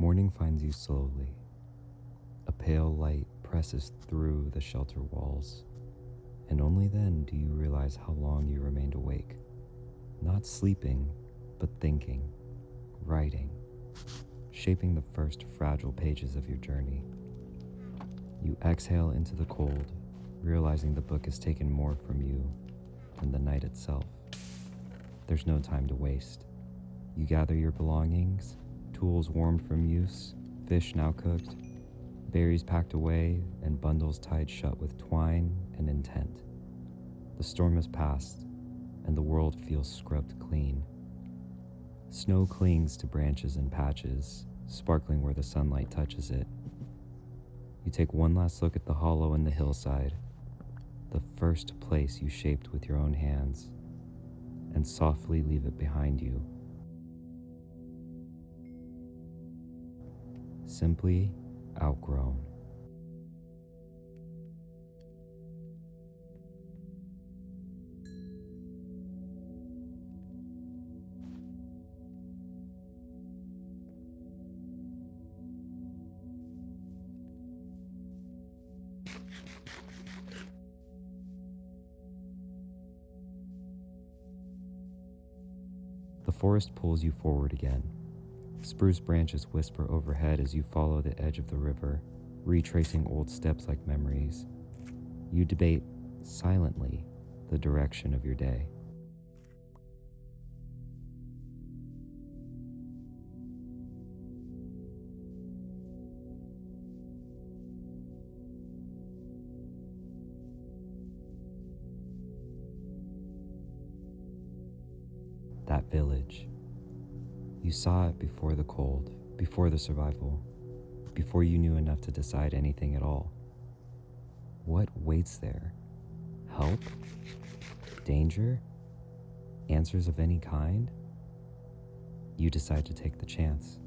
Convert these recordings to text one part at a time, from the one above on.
Morning finds you slowly. A pale light presses through the shelter walls, and only then do you realize how long you remained awake. Not sleeping, but thinking, writing, shaping the first fragile pages of your journey. You exhale into the cold, realizing the book has taken more from you than the night itself. There's no time to waste. You gather your belongings, tools warmed from use, fish now cooked, berries packed away, and bundles tied shut with twine and intent. The storm has passed, and the world feels scrubbed clean. Snow clings to branches and patches, sparkling where the sunlight touches it. You take one last look at the hollow in the hillside, the first place you shaped with your own hands, and softly leave it behind you. Simply outgrown. The forest pulls you forward again. Spruce branches whisper overhead as you follow the edge of the river, retracing old steps like memories. You debate, silently, the direction of your day. That village. You saw it before the cold, before the survival, before you knew enough to decide anything at all. What waits there? Help? Danger? Answers of any kind? You decide to take the chance.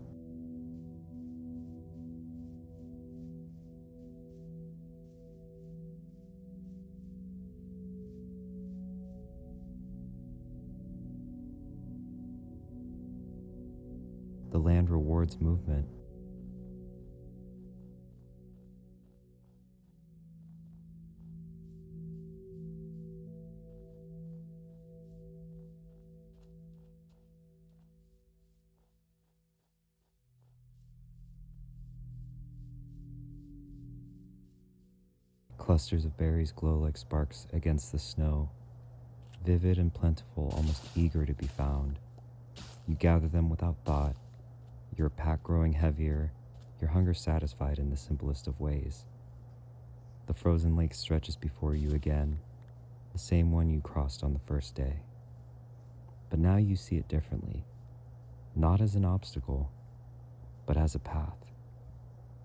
The land rewards movement. Clusters of berries glow like sparks against the snow, vivid and plentiful, almost eager to be found. You gather them without thought, your pack growing heavier, your hunger satisfied in the simplest of ways. The frozen lake stretches before you again, the same one you crossed on the first day. But now you see it differently, not as an obstacle, but as a path.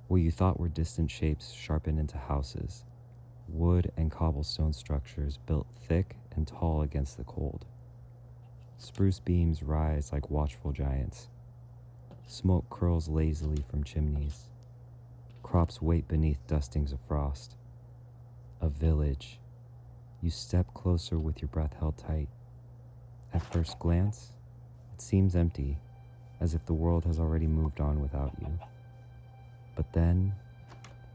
What you thought were distant shapes sharpened into houses, wood and cobblestone structures built thick and tall against the cold. Spruce beams rise like watchful giants. Smoke curls lazily from chimneys. Crops wait beneath dustings of frost. A village. You step closer with your breath held tight. At first glance, it seems empty, as if the world has already moved on without you. But then,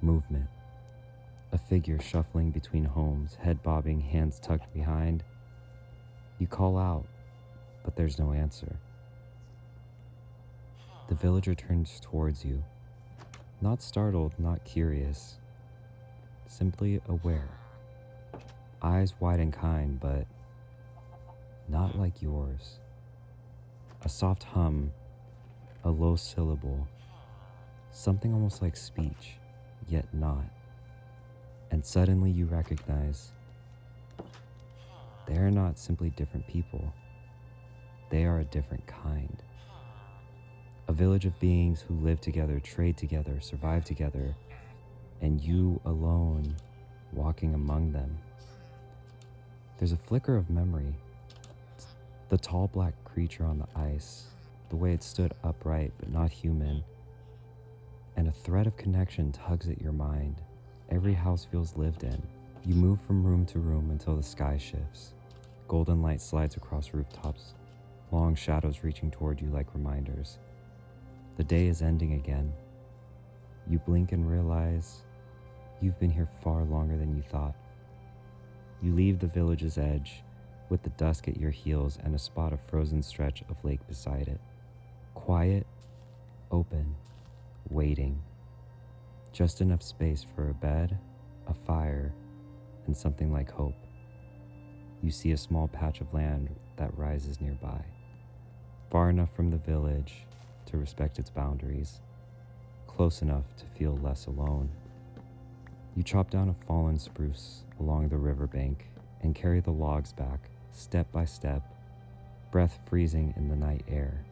movement. A figure shuffling between homes, head bobbing, hands tucked behind. You call out, but there's no answer. The villager turns towards you, not startled, not curious, simply aware. Eyes wide and kind, but not like yours. A soft hum, a low syllable, something almost like speech, yet not. And suddenly you recognize they are not simply different people. They are a different kind. A village of beings who live together, trade together, survive together, and you alone walking among them. There's a flicker of memory. The tall black creature on the ice, the way it stood upright but not human, and a thread of connection tugs at your mind. Every house feels lived in. You move from room to room until the sky shifts. Golden light slides across rooftops, long shadows reaching toward you like reminders. The day is ending again. You blink and realize you've been here far longer than you thought. You leave the village's edge with the dusk at your heels and a spot of frozen stretch of lake beside it. Quiet, open, waiting. Just enough space for a bed, a fire, and something like hope. You see a small patch of land that rises nearby, far enough from the village to respect its boundaries, close enough to feel less alone. You chop down a fallen spruce along the riverbank and carry the logs back, step by step, breath freezing in the night air.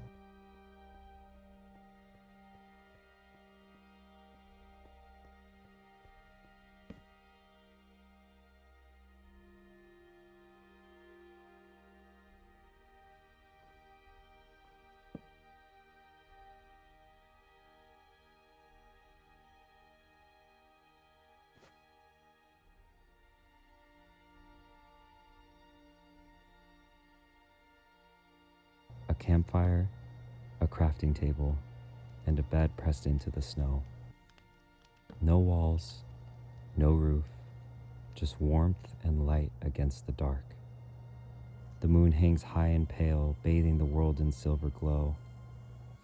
A campfire, a crafting table, and a bed pressed into the snow. No walls, no roof, just warmth and light against the dark. The moon hangs high and pale, bathing the world in silver glow.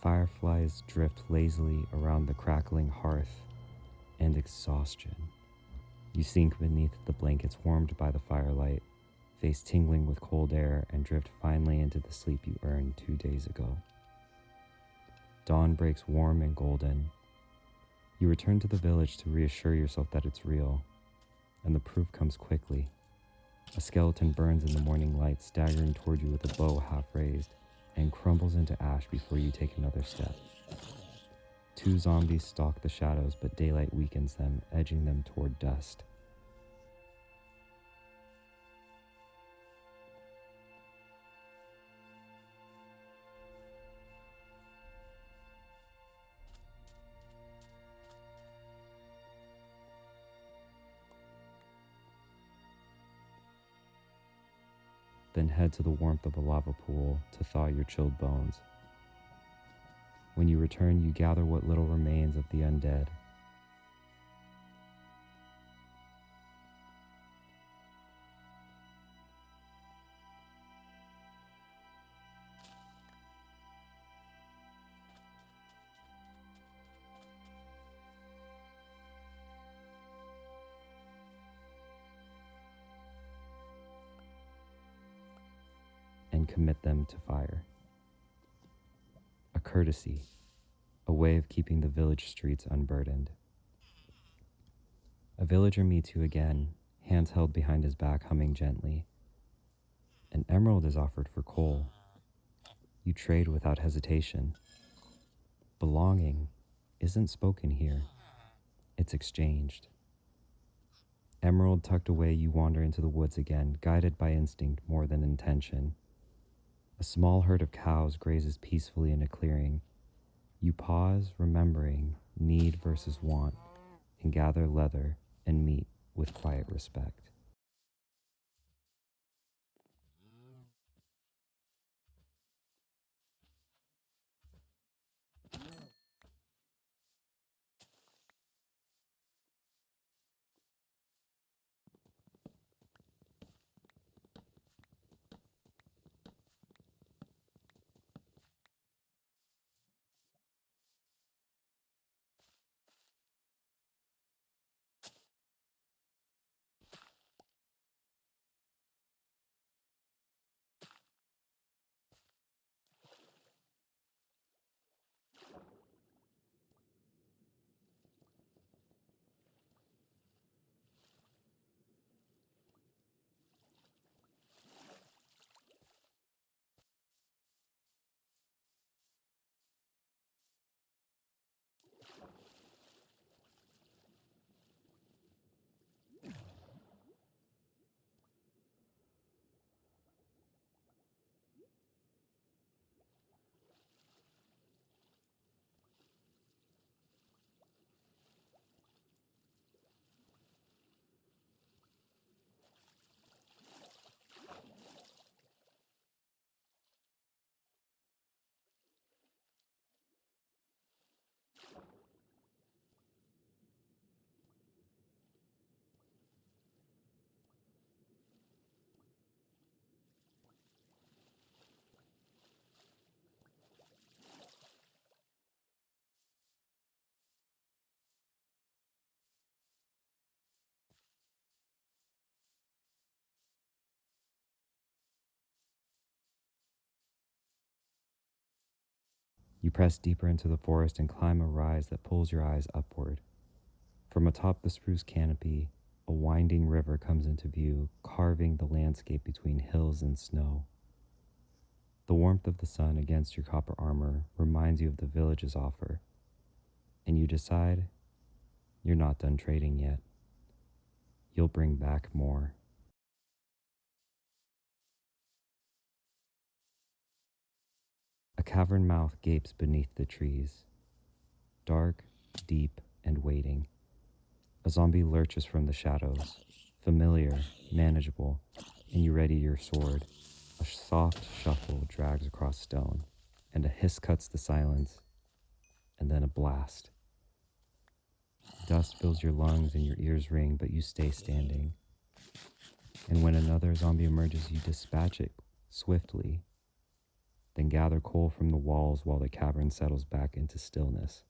Fireflies drift lazily around the crackling hearth, and exhaustion. You sink beneath the blankets warmed by the firelight, face tingling with cold air, and drift finally into the sleep you earned 2 days ago. Dawn breaks warm and golden. You return to the village to reassure yourself that it's real, and the proof comes quickly. A skeleton burns in the morning light, staggering toward you with a bow half raised, and crumbles into ash before you take another step. 2 zombies stalk the shadows, but daylight weakens them, edging them toward dust. Then head to the warmth of a lava pool to thaw your chilled bones. When you return, you gather what little remains of the undead. And commit them to fire. A courtesy, a way of keeping the village streets unburdened. A villager meets you again, hands held behind his back, humming gently. An emerald is offered for coal. You trade without hesitation. Belonging isn't spoken here, it's exchanged. Emerald tucked away, you wander into the woods again, guided by instinct more than intention. A small herd of cows grazes peacefully in a clearing. You pause, remembering need versus want, and gather leather and meat with quiet respect. You press deeper into the forest and climb a rise that pulls your eyes upward. From atop the spruce canopy, a winding river comes into view, carving the landscape between hills and snow. The warmth of the sun against your copper armor reminds you of the village's offer, and you decide you're not done trading yet. You'll bring back more. A cavern mouth gapes beneath the trees, dark, deep, and waiting. A zombie lurches from the shadows, familiar, manageable, and you ready your sword. A soft shuffle drags across stone, and a hiss cuts the silence, and then a blast. Dust fills your lungs and your ears ring, but you stay standing. And when another zombie emerges, you dispatch it swiftly, then gather coal from the walls while the cavern settles back into stillness.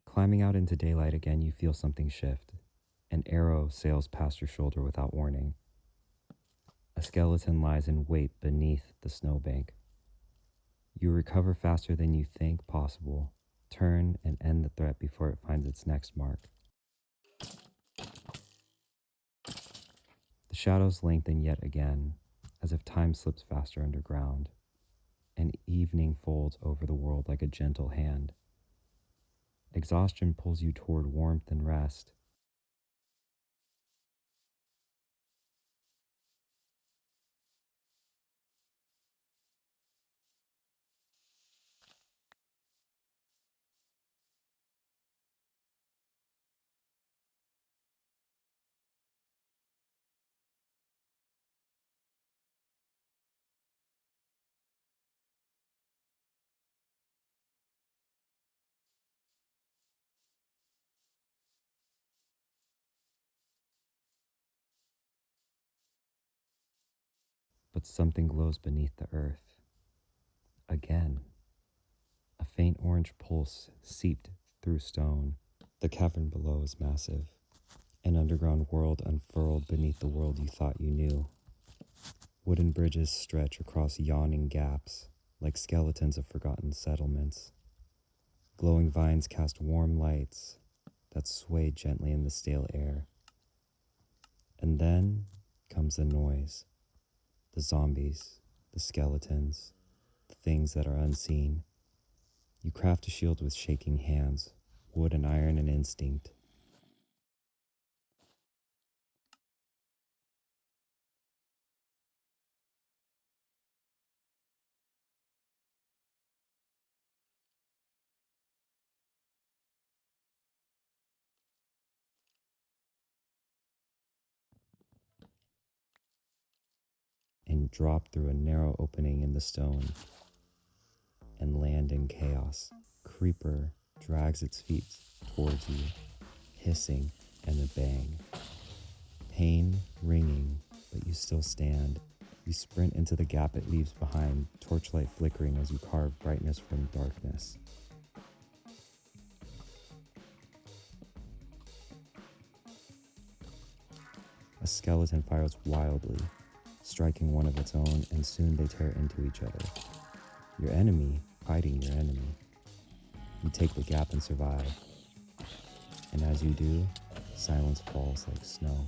Climbing out into daylight again, you feel something shift. An arrow sails past your shoulder without warning. A skeleton lies in wait beneath the snowbank. You recover faster than you think possible, turn and end the threat before it finds its next mark. The shadows lengthen yet again, as if time slips faster underground, and evening folds over the world like a gentle hand. Exhaustion pulls you toward warmth and rest. But something glows beneath the earth. Again, a faint orange pulse seeped through stone. The cavern below is massive, an underground world unfurled beneath the world you thought you knew. Wooden bridges stretch across yawning gaps like skeletons of forgotten settlements. Glowing vines cast warm lights that sway gently in the stale air. And then comes the noise. The zombies, the skeletons, the things that are unseen. You craft a shield with shaking hands, wood and iron and instinct. And drop through a narrow opening in the stone and land in chaos. Creeper drags its feet towards you, hissing and a bang. Pain ringing, but you still stand. You sprint into the gap it leaves behind, torchlight flickering as you carve brightness from darkness. A skeleton fires wildly, striking one of its own, and soon they tear into each other. Your enemy fighting your enemy. You take the gap and survive. And as you do, silence falls like snow.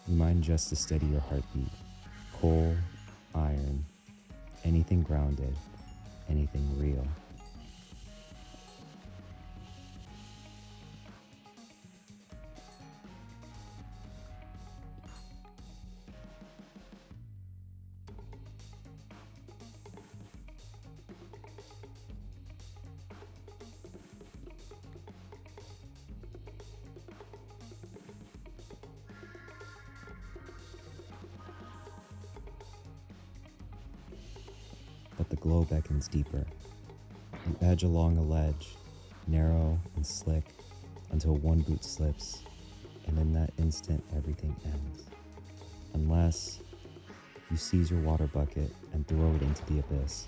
You mind just to steady your heartbeat. Coal, iron, anything grounded, anything real. But the glow beckons deeper. You edge along a ledge, narrow and slick, until one boot slips, and in that instant, everything ends. Unless you seize your water bucket and throw it into the abyss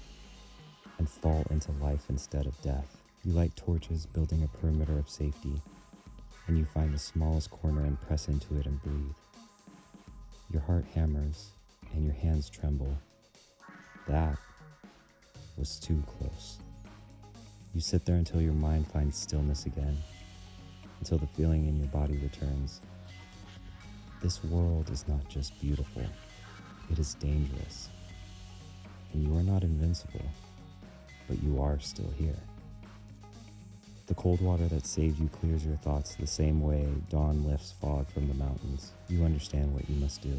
and fall into life instead of death. You light torches, building a perimeter of safety, and you find the smallest corner and press into it and breathe. Your heart hammers and your hands tremble. That was too close. You sit there until your mind finds stillness again, until the feeling in your body returns. This world is not just beautiful, it is dangerous. And you are not invincible, but you are still here. The cold water that saved you clears your thoughts the same way dawn lifts fog from the mountains. You understand what you must do.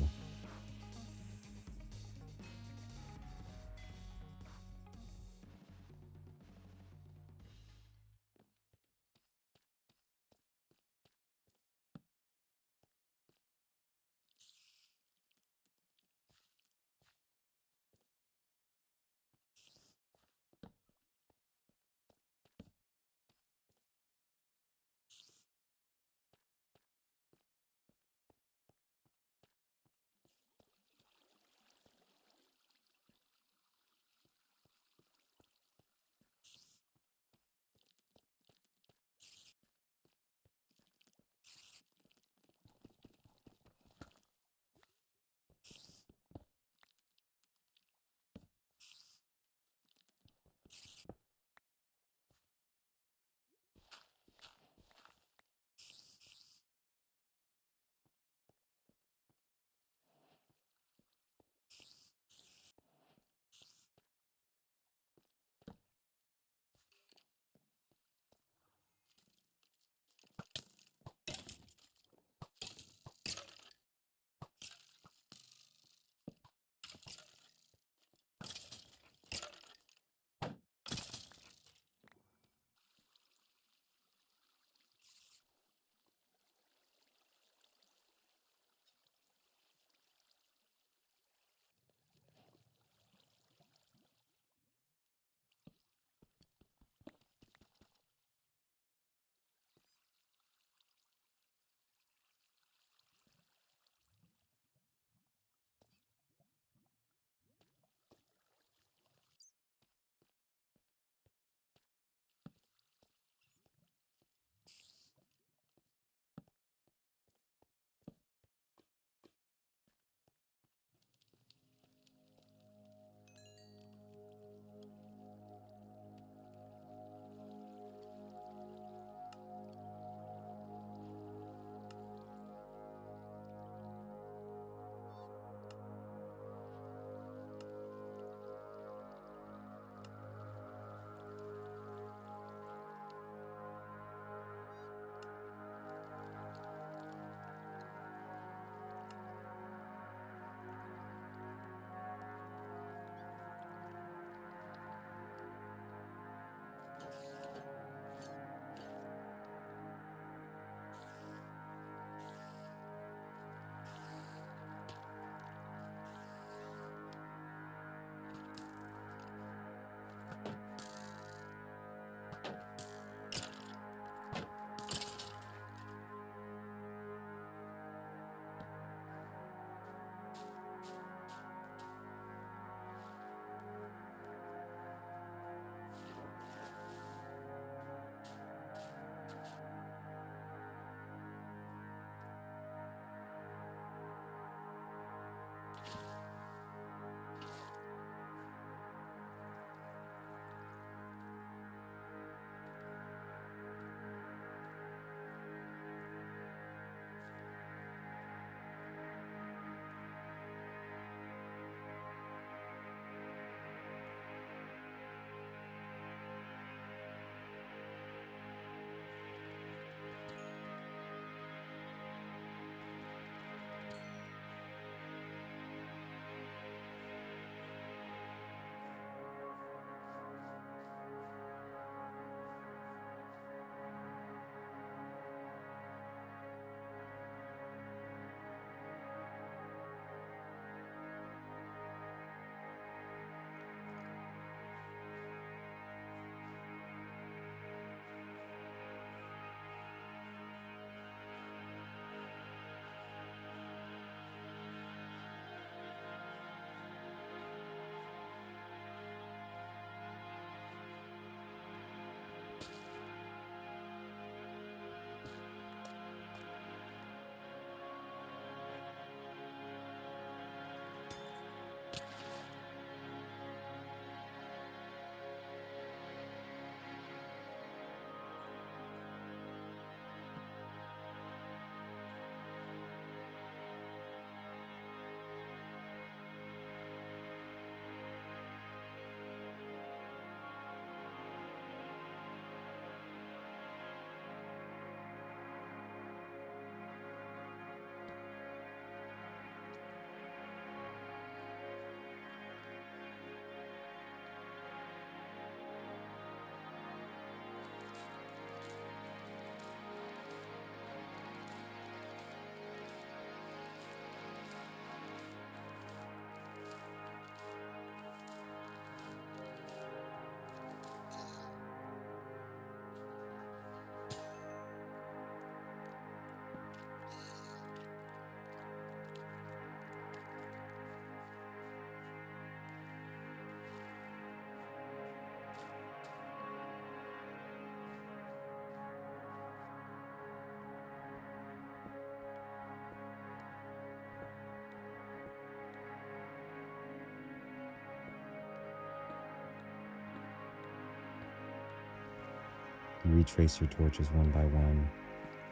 You retrace your torches one by one,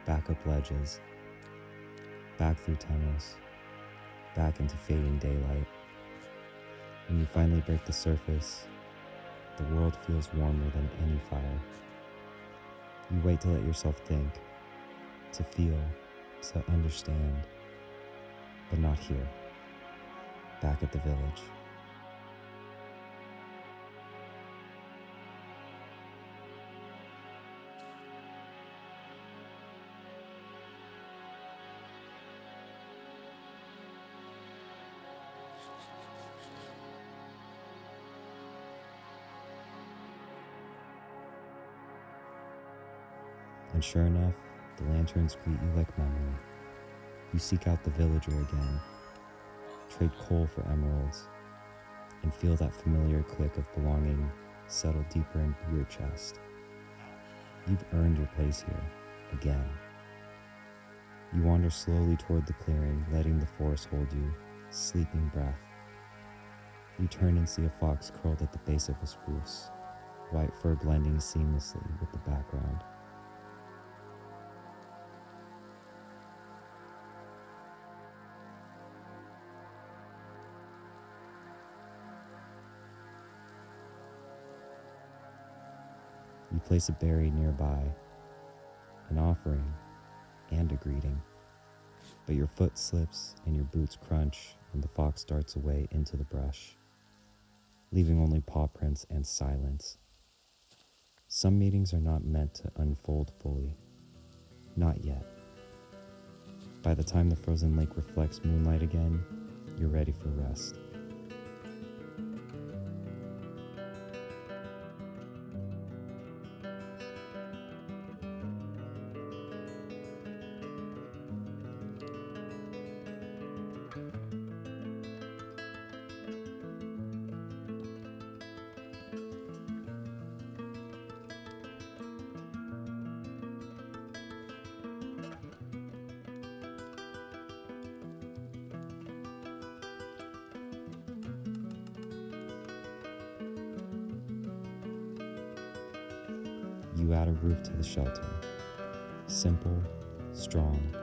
back up ledges, back through tunnels, back into fading daylight. When you finally break the surface, the world feels warmer than any fire. You wait to let yourself think, to feel, to understand, but not here, back at the village. And sure enough, the lanterns greet you like memory. You seek out the villager again, trade coal for emeralds, and feel that familiar click of belonging settle deeper into your chest. You've earned your place here, again. You wander slowly toward the clearing, letting the forest hold you, sleeping breath. You turn and see a fox curled at the base of a spruce, white fur blending seamlessly with the background. You place a berry nearby, an offering and a greeting, but your foot slips and your boots crunch when the fox darts away into the brush, leaving only paw prints and silence. Some meetings are not meant to unfold fully, not yet. By the time the frozen lake reflects moonlight again, you're ready for rest. You add a roof to the shelter, simple, strong,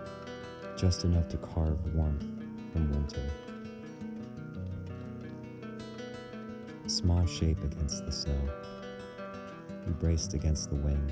just enough to carve warmth from winter. A small shape against the snow, you braced against the wind.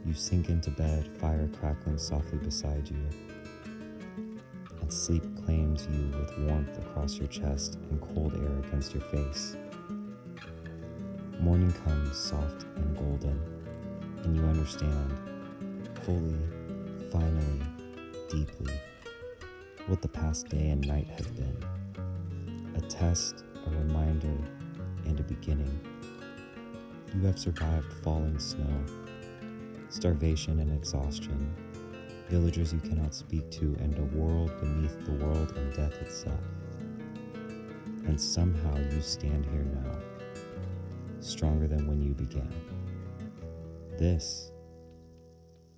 You sink into bed, fire crackling softly beside you, and sleep claims you with warmth across your chest and cold air against your face. Morning comes soft and golden, and you understand, fully, finally, deeply, what the past day and night have been. A test, a reminder, and a beginning. You have survived falling snow, starvation and exhaustion, villagers you cannot speak to, and a world beneath the world and death itself. And somehow you stand here now, stronger than when you began. This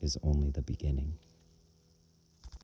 is only the beginning.